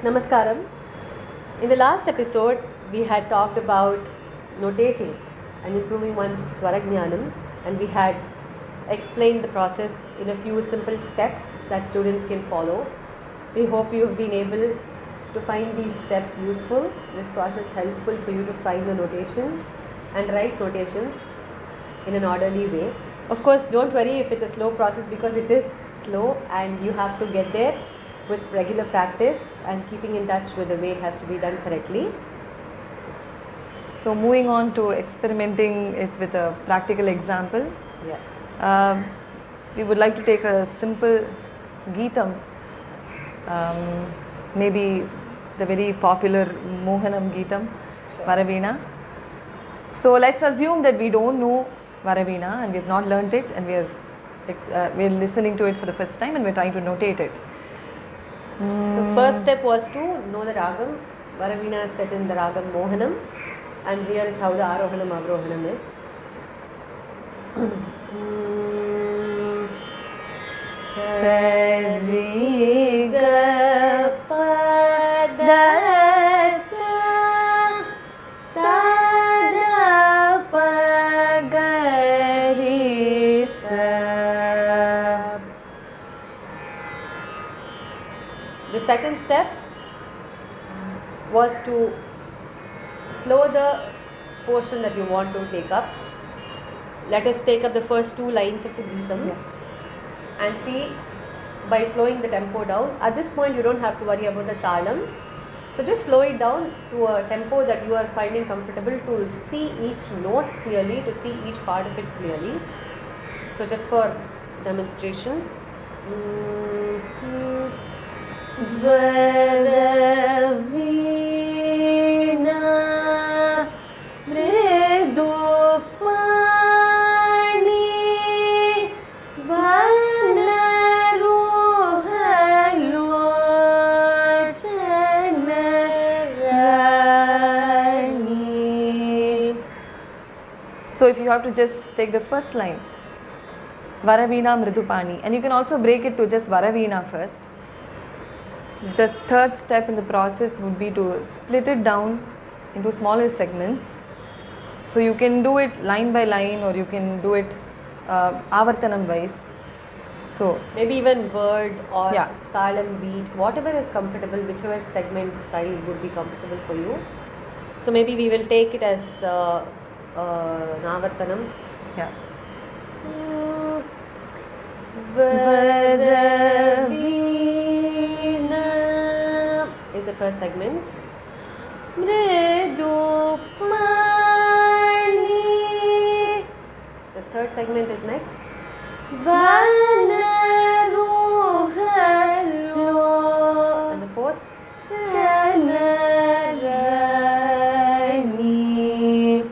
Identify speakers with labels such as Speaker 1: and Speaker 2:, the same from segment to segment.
Speaker 1: Namaskaram. In the last episode, we had talked about notating and improving one's Swarajnanam, and we had explained the process in a few simple steps that students can follow. We hope you have been able to find these steps useful, this process helpful for you to find the notation and write notations in an orderly way. Of course, don't worry if it's a slow process, because it is slow and you have to get there with regular practice and keeping in touch with the way it has to be done correctly.
Speaker 2: So moving on to experimenting it with a practical example.
Speaker 1: Yes.
Speaker 2: We would like to take a simple Geetam, maybe the very popular Mohanam Geetam,
Speaker 1: Sure.
Speaker 2: Varaveena. So let's assume that we don't know Varaveena and we have not learnt it, and we're listening to it for the first time and we're trying to notate it.
Speaker 1: So first step was to know the ragam. Varaveena is set in the ragam Mohanam, and here is how the Arohanam Avrohanam is.
Speaker 2: Sari ga pa da sa da pa ga ri sa.
Speaker 1: The second step was to slow the portion that you want to take up. Let us take up the first two lines of the Geetam.
Speaker 2: Yes.
Speaker 1: And see, by slowing the tempo down, at this point you don't have to worry about the talam. So just slow it down to a tempo that you are finding comfortable, to see each note clearly, to see each part of it clearly. So just for demonstration.
Speaker 2: Varaveena mridu pani vanaruhalochana rani. So if you have to just take the first line, Varaveena Mridupani, and you can also break it to just Varaveena first. The third step in the process would be to split it down into smaller segments. So you can do it line by line, or you can do it avartanam wise. So
Speaker 1: Maybe even word or
Speaker 2: Yeah.
Speaker 1: talam beat, whatever is comfortable, whichever segment size would be comfortable for you. So maybe we will take it as Navartanam.
Speaker 2: yeah.
Speaker 1: Varaveena is the first segment. Mridupani. The third segment is next.
Speaker 2: Vanaruhalo
Speaker 1: And the fourth.
Speaker 2: Chanarani.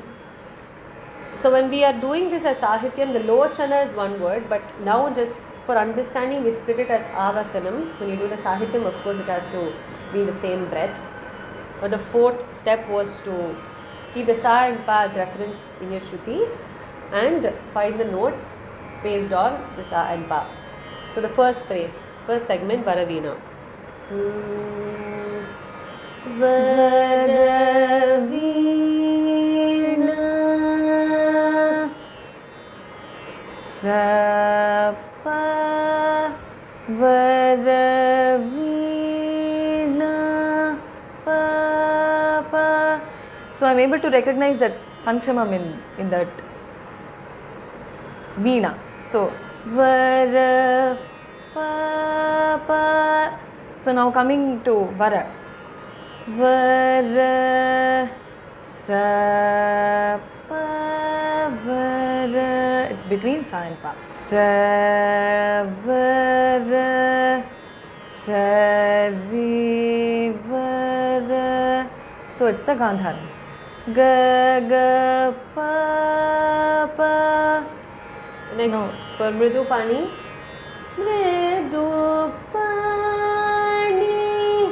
Speaker 1: So when we are doing this as Sahityam, the Lochana is one word, but now just for understanding, we split it as Avartanams. When you do the Sahityam, of course, it has to be the same breath. But the fourth step was to keep the Sa and Pa as reference in your Shruti and find the notes based on the Sa and Pa. So the first phrase, first segment, Varaveena.
Speaker 2: Varaveena sa pa Varaveena pa pa. So I'm able to recognize that Panchamam in that Veena. So Vara pa pa. So now coming to Vara. Vara sa pa Vara. It's between Sa and Pa. Sa Vara sa vi Vara. So it's the Gandhara. Ga ga pa pa.
Speaker 1: Next,
Speaker 2: No.
Speaker 1: for Mridupani. Mridupani.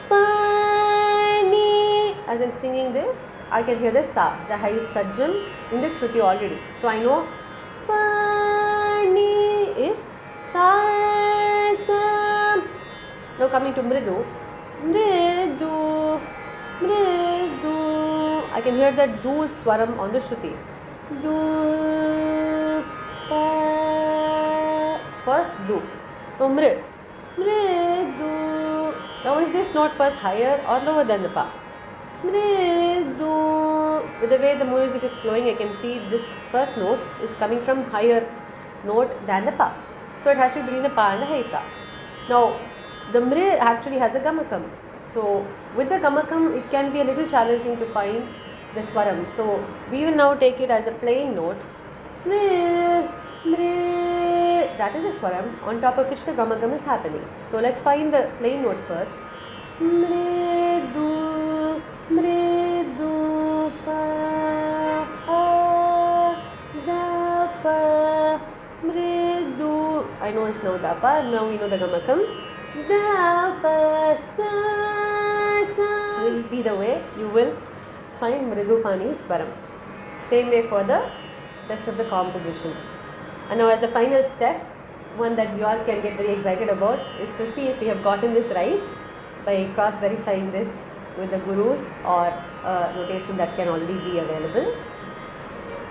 Speaker 1: Pani. As I'm singing this, I can hear the Sa, the high Shadjam in the Shruti already. So I know Pani is Sa, Sa. Now coming to Mridu. Mridu, mridu. I can hear that do swaram on the shruti. Do, pa, for do. No, mridu. Now is this note first higher or lower than the pa? Mridu. With the way the music is flowing, I can see this first note is coming from higher note than the pa. So it has to be between the pa and the haisa. Now, the mri actually has a gamakam. So with the gamakam, it can be a little challenging to find the swaram. So we will now take it as a plain note. Mri, mri. That is a swaram on top of which the gamakam is happening. So let's find the plain note first. Mridu, mridu, pa, da, pa, mridu. I know it's now da, pa. Now we know the gamakam. Da, pa, sa, sa will be the way you will find mridu pani swaram. Same way for the rest of the composition. And now as the final step, one that we all can get very excited about is to see if we have gotten this right by cross-verifying this with the gurus or a notation that can already be available.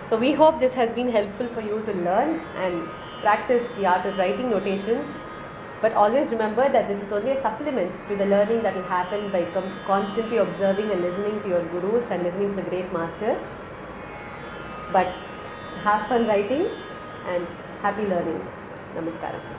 Speaker 1: So we hope this has been helpful for you to learn and practice the art of writing notations. But always remember that this is only a supplement to the learning that will happen by constantly observing and listening to your gurus and listening to the great masters. But have fun writing and happy learning. Namaskaram.